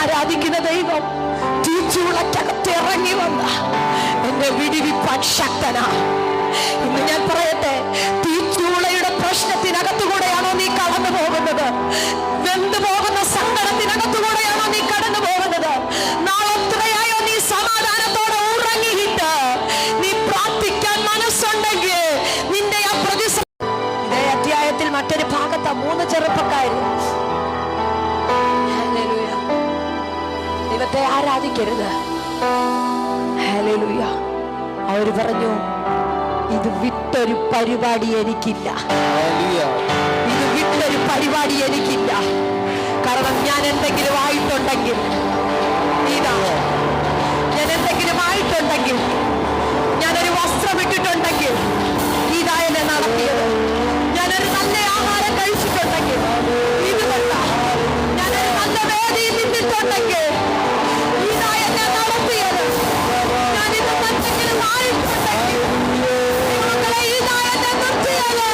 ആരാധിക്കുന്ന ദൈവം തീച്ചൂളക്കകത്ത് ഇറങ്ങി വന്ന എന്നെ വിടിവിപ്പാൻ ശക്തനാ. ഇന്ന് ഞാൻ പറയട്ടെ, തീച്ചൂളയുടെ പ്രശ്നത്തിനകത്തുകൂടെയാണോ നീ കടന്നു പോകുന്നത്? വെന്തു പോകുന്ന സങ്കടത്തിനകത്തുകൂടെയാണോ നീ കടന്നു പോകുന്നത്? നാളെത്രയായോ നീ സമാധാനത്തോടെ ഉറങ്ങിയിട്ട് നീ പ്രാർത്ഥിക്കാൻ മനസ്സുണ്ടെങ്കിൽ നിന്റെ ആ പ്രതിസന്ധി. ഇതേ അധ്യായത്തിൽ മറ്റൊരു ഭാഗത്ത് 3 ചെറുപ്പക്കാര് ദൈവത്തെ ആരാധിക്കരുത്. ഹല്ലേലൂയ. അവര് പറഞ്ഞു, ഇത് വിട്ടൊരു പരിപാടി എനിക്കില്ല, ഇത് വിട്ടൊരു പരിപാടി എനിക്കില്ല. കാരണം ഞാൻ എന്തെങ്കിലും ആയിട്ടുണ്ടെങ്കിൽ, ഇതാ ഞാൻ എന്തെങ്കിലും ആയിട്ടുണ്ടെങ്കിൽ, ഞാനൊരു വസ്ത്രം ഇട്ടിട്ടുണ്ടെങ്കിൽ, ഇതാ എന്നെ നടത്തിയത്. ഞാനൊരു നല്ല ആഹാരം കഴിച്ചിട്ടുണ്ടെങ്കിൽ, ഇതുകൊണ്ട ഞാനൊരു നല്ല വേദിയിൽ നിന്നിട്ടുണ്ടെങ്കിൽ, ഇതാ എന്നെ നടത്തിയത്. ഞാനിത് എന്തെങ്കിലും ആയിട്ടുണ്ടെങ്കിൽ, ഇതാ എന്നെ നിർത്തിയത്.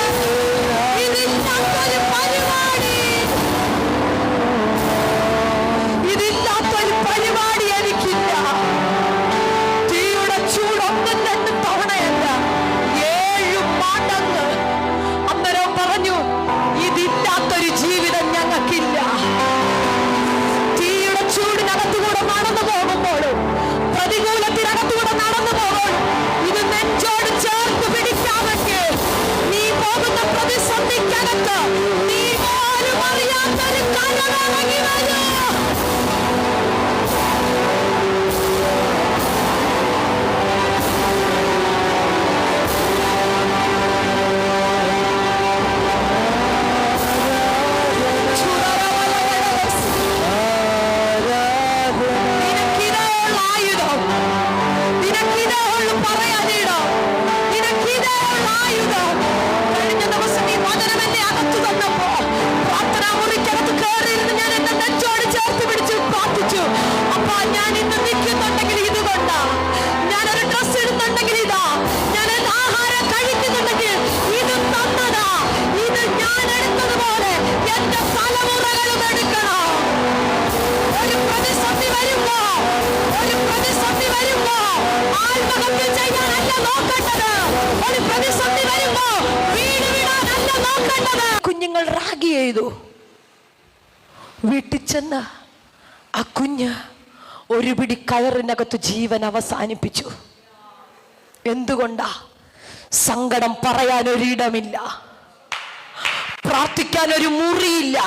ഇതില്ലാത്തൊരു പരിപാടി, ഇതില്ലാത്തൊരു പരിപാടി എനിക്കില്ല. തീയുടെ ചൂട് 1-2 തവണയല്ല, 7 മടങ്ങ്. അന്നേരം പറഞ്ഞു, ഇതില്ലാത്തൊരു ജീവിതം ഞങ്ങൾക്കില്ല. തീയുടെ ചൂടിനകത്തുകൂടെ നടന്നു പോകുമ്പോഴും പ്രതികൂലത്തിനകത്തുകൂടെ നടന്നു പോകുമ്പോൾ ഇത് നെഞ്ചോട് ചേർത്ത് പിടിക്കാമെങ്കിൽ നീ പോകുന്ന പ്രതിസന്ധിക്കകത്ത് നീ പോലും അറിയാത്തൊരു കരമിറങ്ങി വരൂ. കഴിഞ്ഞ ദിവസം ഈ വചനം എന്നെ അകത്തു തന്നപ്പോ പ്രാർത്ഥനാ മുറിക്കകത്ത് കയറിയിരുന്ന് ഞാൻ എന്നെ നെഞ്ചോട് ചേർത്ത് പിടിച്ചു പ്രാർത്ഥിച്ചു. അപ്പൊ ഞാൻ ഇന്ന് നിൽക്കുന്നുണ്ടെങ്കിൽ ഇതുകൊണ്ടാ, ഞാനൊരു ഡ്രസ് ഇടുന്നുണ്ടെങ്കിൽ ഇതാ, ഞാൻ ആഹാരം കഴിക്കുന്നുണ്ടെങ്കിൽ ഇത് തന്നതാ. ഇത് ഞാൻ എടുത്തതുപോലെ എന്റെ തലമുറകളും എടുക്കണം. ഒരു പ്രതിസന്ധി വരുമ്പോ ആത്മഹത്യ ചെയ്യാനല്ല നോക്കേണ്ടത്. ഒരു പ്രതിസന്ധി വരുമ്പോ വീട് വിടാനല്ല നോക്കേണ്ടത്. കുഞ്ഞുങ്ങൾ റാഗി ചെയ്തു. വീട്ടിൽ ചെന്ന് ആ കുഞ്ഞ് ഒരു പിടി കയറിനകത്ത് ജീവൻ അവസാനിപ്പിച്ചു. എന്തുകൊണ്ടാ? സങ്കടം പറയാനൊരിടമില്ല, പ്രാർത്ഥിക്കാൻ ഒരു മുറിയില്ല.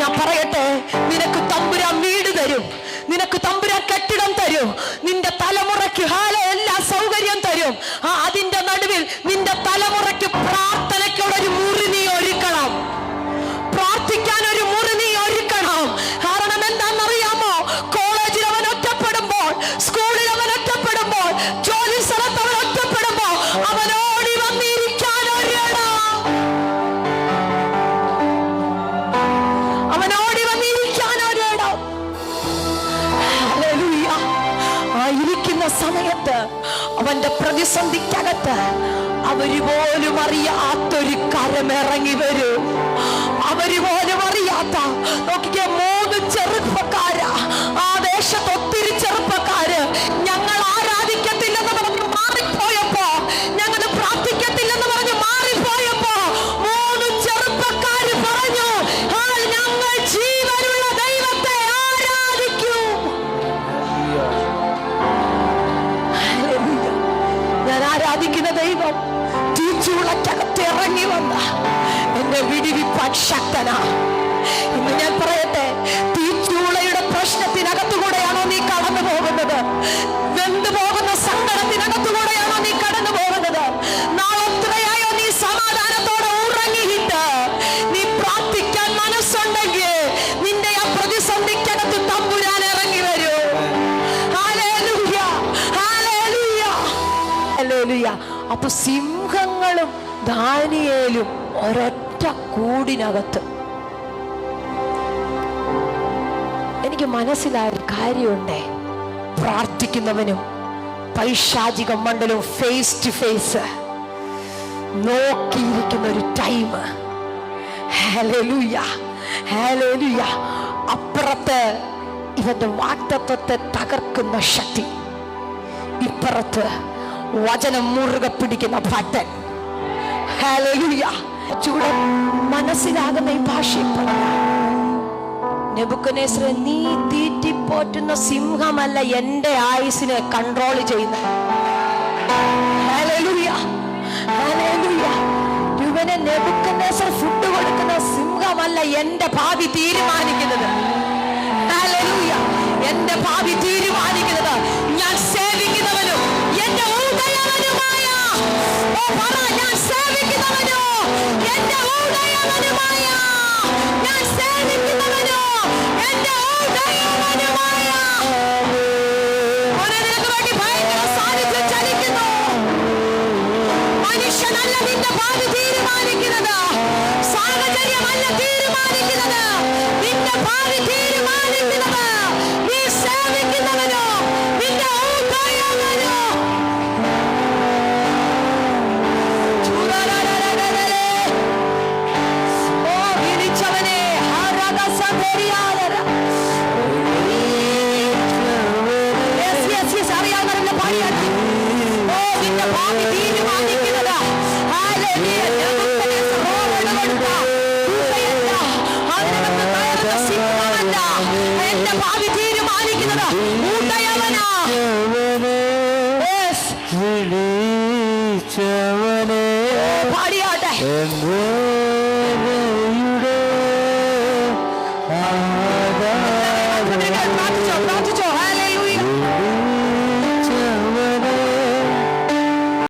ഞാൻ പറയട്ടെ, നിനക്ക് തമ്പുരാൻ വീട് തരും, നിനക്ക് തമ്പുരാൻ കെട്ടിടം തരും, നിന്റെ തലമുറയ്ക്ക് എല്ലാ സൗകര്യം തരും. അതിന്റെ നടുവിൽ നിന്റെ തലമുറയ്ക്ക് പ്രാർത്ഥനയ്ക്കുള്ളൊരു മുറി നീ ഒരുക്കണം, പ്രാർത്ഥിക്കാൻ ഒരു മുറി നീ ഒരുക്കണം. കാരണം എന്താണെന്നറിയാമോ? കോളേജിൽ അവൻ ഒറ്റപ്പെടുമ്പോൾ, സ്കൂളിൽ അവൻ ഒറ്റപ്പെടുമ്പോൾ, ജോലി സ്ഥലത്ത് അവൻ ഒറ്റപ്പെടുമ്പോൾ അവനോടി വന്നിരിക്കാൻ ഒരിടം, അവനോടി വന്നിരിക്കാൻ ഒരിടം. ഹല്ലേലൂയ. ആയിരിക്കുന്ന സമയത്ത് അവന്റെ പ്രതിസന്ധിക്കകത്ത് അവര് പോലും അറിയാത്തൊരു കരമിറങ്ങി വരും. അവര് പോലും അറിയാത്ത, നോക്കിക്കേ, 3 ചെറുപ്പക്കാരാ. ആ ദേശത്ത് ഒത്തിരി ചെറുപ്പക്കാര് ഞങ്ങൾ ആരാധിക്കത്തില്ലെന്ന് പറഞ്ഞ് മാറിപ്പോയപ്പോ, ഞങ്ങൾ പ്രാർത്ഥിക്കത്തില്ലെന്ന് പറഞ്ഞ് മാറിപ്പോയപ്പോ 3 ചെറുപ്പക്കാര് പറഞ്ഞു, ഞങ്ങൾ ജീവനുള്ള ദൈവത്തെ ആരാധിക്കും. ഞാൻ ആരാധിക്കുന്ന ദൈവം തീച്ചൂളക്കകത്ത് ഇറങ്ങി വന്ന എന്നെ വിടിവിപ്പാൻ ശക്തനാ. ഇന്ന് ഞാൻ പറയട്ടെ, തീച്ചൂളയുടെ പ്രശ്നത്തിനകത്തുകൂടെയാണോ നീ കടന്നു പോകുന്നത്? വെന്തു പോകുന്ന സങ്കടത്തിനകത്തുകൂടെയാണോ നീ കടന്നു പോകുന്നത്? നാളെത്രയായോ നീ സമാധാനത്തോടെ ഉറങ്ങിയിട്ട് നീ പ്രാർത്ഥിക്കാൻ മനസ്സുണ്ടെങ്കിൽ നിന്റെ ആ പ്രതിസന്ധിക്കകത്ത് തമ്പുരാൻ ഇറങ്ങി വരൂ. Hallelujah, hallelujah, hallelujah. അപ്പൊ സിംഹങ്ങളും ദാനിയേലും ഒരൊറ്റ കൂടിനകത്ത്. എനിക്ക് മനസ്സിലായ കാര്യമുണ്ടേ, പ്രാർത്ഥിക്കുന്നവനും പൈശാചിക മണ്ഡലവും ഫേസ് ടു ഫേസ് നോക്കിയിരിക്കുന്ന ഒരു ടൈം. Hallelujah, hallelujah. അപ്പുറത്ത് ഇവന്റെ വാഗ്ദത്തത്തെ തകർക്കുന്ന ശക്തി, ഇപ്പുറത്ത് വചനം മുറുകെ പിടിക്കുന്ന ഭക്തൻ. ഹല്ലേലൂയ. ചൂടെ മനസ്സിലാകുന്ന ഈ ഭാഷയിൽ പറഞ്ഞ നെബൂഖദ്നേസറേ, നീ തീറ്റിപ്പോറ്റുന്ന സിംഹമല്ല എന്റെ ആയുസിനെ കൺട്രോൾ ചെയ്യുന്നത്. Hallelujah, hallelujah. ഇവനെ നെബൂഖദ്നേസർ ഫുഡ് കൊടുക്കുന്ന സിംഹമല്ല എന്റെ ഭാവി തീരുമാനിക്കുന്നത്. ഹല്ലേലൂയ. എന്റെ ഭാവി തീരുമാനിക്കുന്നത് ഞാൻ സേവിക്കുന്നവനും എന്റെ ഉദയവനുമായ, ഞാൻ സേവിക്കുന്നവനോ എന്റെ ഉദയവനുമായ, ഞാൻ സേവിക്കുന്നവനോ എന്റെ ഉദയവനുമായ. നിനക്ക് വേണ്ടി ഭയങ്കര സാന്നിധ്യം ചലിക്കുന്നു. മനുഷ്യനല്ല നിന്റെ ഭാവി തീരുമാനിക്കുന്നത്, സാഹചര്യമല്ല തീരുമാനിക്കുന്നത്, നിന്റെ ഭാവി തീരുമാനിക്കുന്നത് നീ സേവിക്കുന്നവനോ നിന്റെ ഉദയവനോ. ഭാവി തീരുമാനിക്കുന്നത് ഉദയവനാ. പാടിയാട്ടെ.